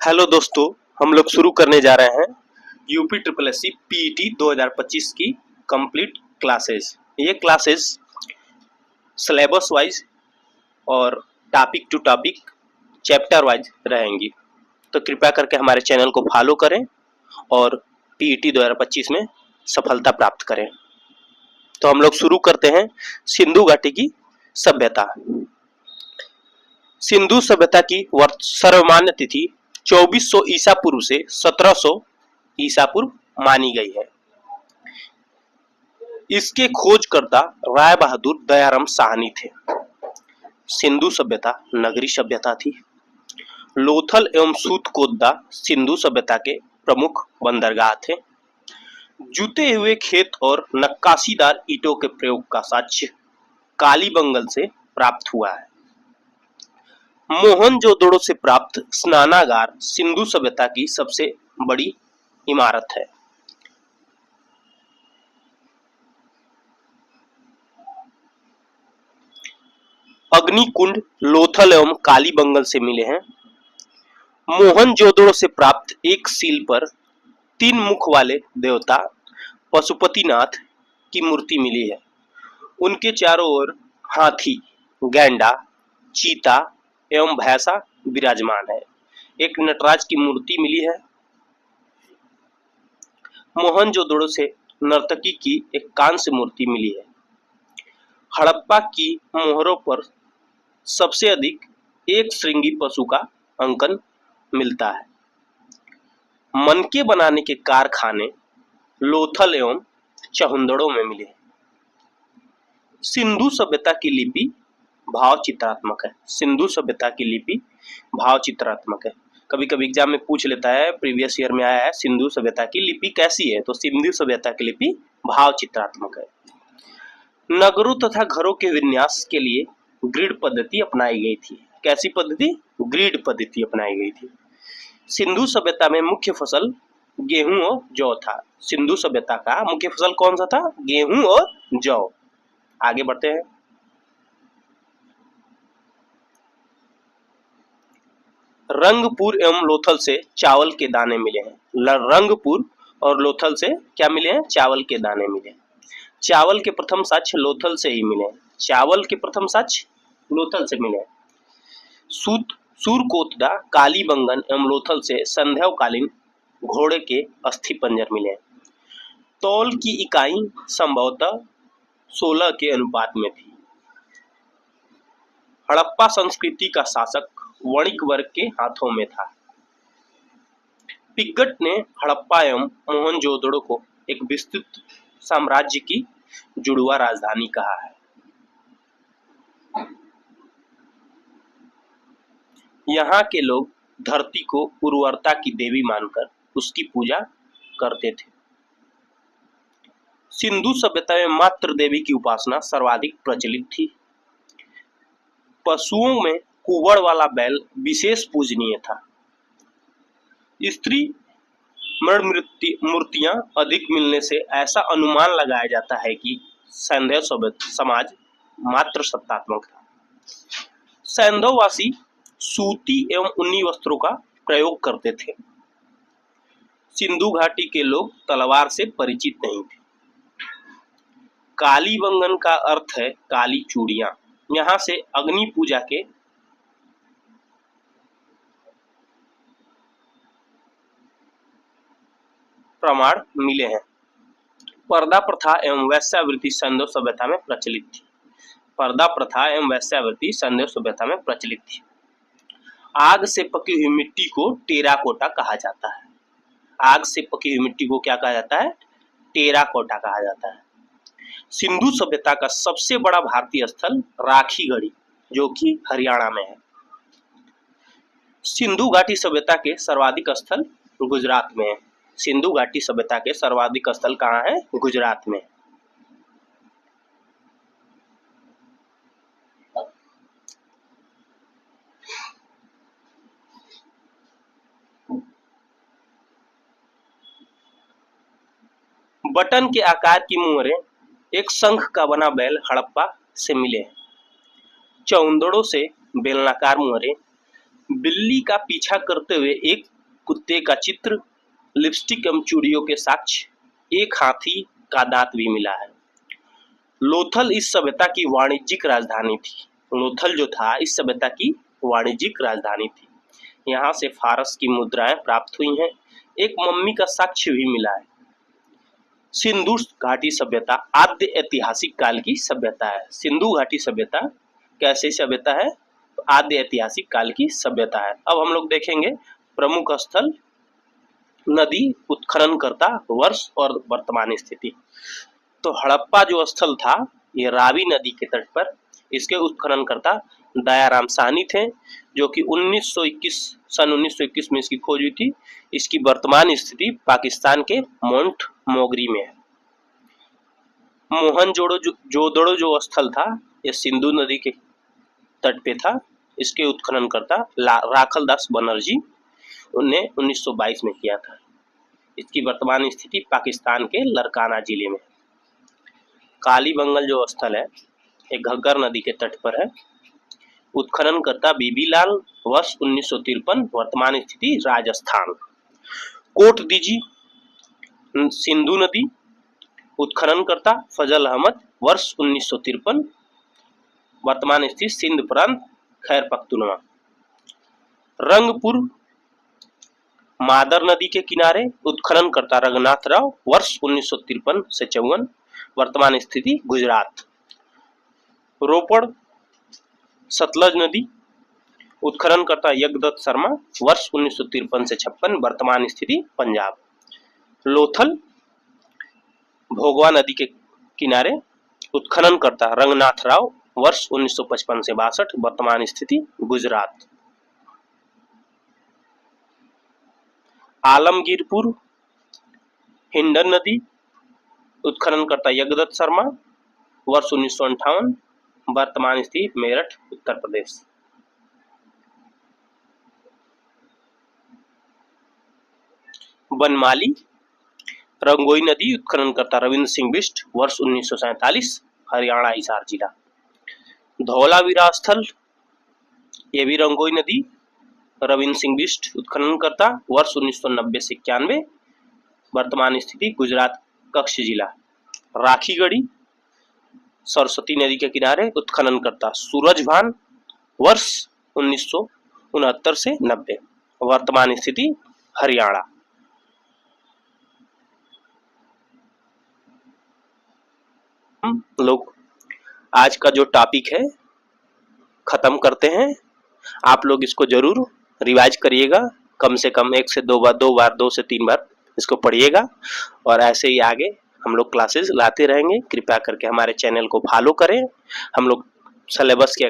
Hello दोस्तों, हम लोग शुरू करने जा रहे हैं UP triple S C PET 2025 की कंप्लीट क्लासेस। ये क्लासेस सिलेबस वाइज और topic to topic chapter wise रहेंगी, तो कृपया करके हमारे चैनल को फॉलो करें और पीईटी 2025 में सफलता प्राप्त करें। तो हम लोग शुरू करते हैं सिंधु घाटी की सभ्यता। सिंधु सभ्यता की सर्वमान्य तिथि 2400 ईसा पूर्व से 1700 ईसा पूर्व मानी गई है। इसके खोजकर्ता राय बहादुर दयाराम साहनी थे। सिंधु सभ्यता नगरी सभ्यता थी। लोथल एवं सूतकोदा सिंधु सभ्यता के प्रमुख बंदरगाह थे। जुते हुए खेत और नक्काशीदार ईंटों के प्रयोग का साक्ष्य कालीबंगन से प्राप्त हुआ है। मोहनजोदड़ो से प्राप्त स्नानागार सिंधु सभ्यता की सबसे बड़ी इमारत है। अग्निकुंड लोथल एवं कालीबंगन से मिले हैं। मोहनजोदड़ो से प्राप्त एक सील पर 3 मुख वाले देवता पशुपतिनाथ की मूर्ति मिली है। उनके चारों ओर हाथी, गैंडा, चीता एवं भैंसा विराजमान है। एक नटराज की मूर्ति मिली है। मोहनजोदड़ो से नर्तकी की एक कांस्य मूर्ति मिली है। हड़प्पा की मोहरों पर सबसे अधिक एक श्रृंगी पशु का अंकन मिलता है। मनके बनाने के कारखाने लोथल एवं चहुंदड़ों में मिले। सिंधु सभ्यता की लिपि भाव चित्रात्मक है। सिंधु सभ्यता की लिपि भाव चित्रात्मक है। कभी कभी एग्जाम में पूछ लेता है, प्रीवियस ईयर में आया है, सिंधु सभ्यता की लिपि कैसी है, तो सिंधु सभ्यता की लिपि भाव चित्रात्मक है। नगरों तथा घरों के विन्यास के लिए ग्रिड पद्धति अपनाई गई थी। कैसी पद्धति? ग्रिड पद्धति अपनाई गई थी। सिंधु सभ्यता में मुख्य फसल गेहूं और जौ था। सिंधु सभ्यता का मुख्य फसल कौन सा था? गेहूं और जौ। आगे बढ़ते हैं। रंगपुर एवं लोथल से चावल के दाने मिले हैं। रंगपुर और लोथल से क्या मिले हैं? चावल के दाने मिले हैं। चावल के प्रथम साक्ष्य लोथल से ही मिले हैं। चावल के प्रथम साक्ष्य लोथल से मिले हैं। सूरकोतदा, कालीबंगन एवं लोथल से संध्याकालीन घोड़े के अस्थि पंजर मिले हैं। तौल की इकाई संभवतः 16 के अनुपात में थी। हड़प्पा संस्कृति का शासक वणिक वर्ग के हाथों में था। पिग्गट ने हड़प्पा एवं मोहनजोदड़ो को एक विस्तृत साम्राज्य की जुड़वा राजधानी कहा है। यहाँ के लोग धरती को उर्वरता की देवी मानकर उसकी पूजा करते थे। सिंधु सभ्यता में मातृ देवी की उपासना सर्वाधिक प्रचलित थी। पशुओं में कुवड़ वाला बैल विशेष पूजनीय था। स्त्री मूर्तियां अधिक मिलने से ऐसा अनुमान लगाया जाता है कि सैंधव समाज मात्र सत्तात्मक था। सैंधववासी सूती एवं ऊनी वस्त्रों का प्रयोग करते थे। सिंधु घाटी के लोग तलवार से परिचित नहीं थे। कालीबंगन का अर्थ है काली चूड़ियां। यहाँ से अग्नि पूजा के प्रमाण मिले हैं। पर्दा प्रथा एवं वैश्यावृत्ति सैंधव सभ्यता में प्रचलित थी। पर्दा प्रथा एवं वैश्यावृत्ति सैंधव सभ्यता में प्रचलित थी। आग से पकी हुई मिट्टी को टेराकोटा कहा जाता है। आग से पकी हुई मिट्टी को क्या कहा जाता है? टेराकोटा कहा जाता है। सिंधु सभ्यता का सबसे बड़ा भारतीय स्थल राखीगढ़ी, जो कि हरियाणा में है। सिंधु घाटी सभ्यता के सर्वाधिक स्थल गुजरात में है। सिंधु घाटी सभ्यता के सर्वाधिक स्थल कहाँ है? गुजरात में। बटन के आकार की मुहरें एक शंख का बना बैल हड़प्पा से मिले हैं। चौंदड़ों से बेलनाकार मुहरें बिल्ली का पीछा करते हुए एक कुत्ते का चित्र, लिपस्टिक एवं चूड़ियों के साक्ष्य, एक हाथी का दांत भी मिला है। लोथल इस सभ्यता की वाणिज्यिक राजधानी थी। लोथल जो था इस सभ्यता की वाणिज्यिक राजधानी थी। यहाँ से फारस की मुद्राएं प्राप्त हुई हैं। एक मम्मी का साक्ष्य भी मिला है। सिंधु घाटी सभ्यता आद्य ऐतिहासिक काल की सभ्यता है। सिंधु घाटी सभ्यता कैसी सभ्यता है? तो आद्य ऐतिहासिक काल की सभ्यता है। अब हम लोग देखेंगे प्रमुख स्थल, नदी, उत्खननकर्ता, वर्ष और वर्तमान स्थिति। तो हड़प्पा जो स्थल था ये रावी नदी के तट पर, इसके उत्खननकर्ता दयाराम साहनी थे, जो कि 1921 सन 1921 में इसकी खोज हुई थी। इसकी वर्तमान स्थिति पाकिस्तान के मोंट मोगरी में है। मोहनजोदड़ो जो स्थल था ये सिंधु नदी के तट पे था। इसके उत्खननकर्ता राखल दास बनर्जी उन्हें 1922 में किया था। इसकी वर्तमान स्थिति पाकिस्तान के लरकाना जिले में। कालीबंगल जो स्थल है एक घग्गर नदी के तट पर है। उत्खननकर्ता बीबी लाल, वर्ष 1953, वर्तमान स्थिति राजस्थान। कोट दीजी सिंधु नदी, उत्खननकर्ता फजल अहमद, वर्ष 1953, वर्तमान स्थिति सिंध प्रांत, खैर पख्तूनवा। रंगपुर मादर नदी के किनारे, उत्खननकर्ता रंगनाथ राव, वर्ष 1953 से 54, वर्तमान स्थिति गुजरात। रोपड़ सतलज नदी, उत्खननकर्ता यज्ञदत्त शर्मा, वर्ष 1953 से 56, वर्तमान स्थिति पंजाब। लोथल भोगवा नदी के किनारे, उत्खननकर्ता रंगनाथ राव, वर्ष 1955 से 62, वर्तमान स्थिति गुजरात। आलमगीरपुर हिंडन नदी, उत्खननकर्ता यज्ञदत्त शर्मा, वर्ष 1958, वर्तमान स्थिति मेरठ उत्तर प्रदेश। बनमाली रंगोई नदी, उत्खननकर्ता रविंद्र सिंह बिष्ट, वर्ष 1947, हरियाणा हिसार जिला। धौलावीरा स्थल ये भी रंगोई नदी, रविंद्र सिंह बिष्ट, उत्खननकर्ता, वर्ष 1990 से 91, वर्तमान स्थिति गुजरात कच्छ जिला। राखीगढ़ी सरस्वती नदी के किनारे, उत्खननकर्ता सूरजभान, वर्ष 1969 से 90, वर्तमान स्थिति हरियाणा। लोग आज का जो टॉपिक है खत्म करते हैं। आप लोग इसको जरूर रिवाइज करिएगा, कम से कम 1 से 2 बार, 2 से 3 बार इसको पढ़िएगा, और ऐसे ही आगे हम लोग क्लासेस लाते रहेंगे। कृपया करके हमारे चैनल को फॉलो करें। हम लोग सिलेबस के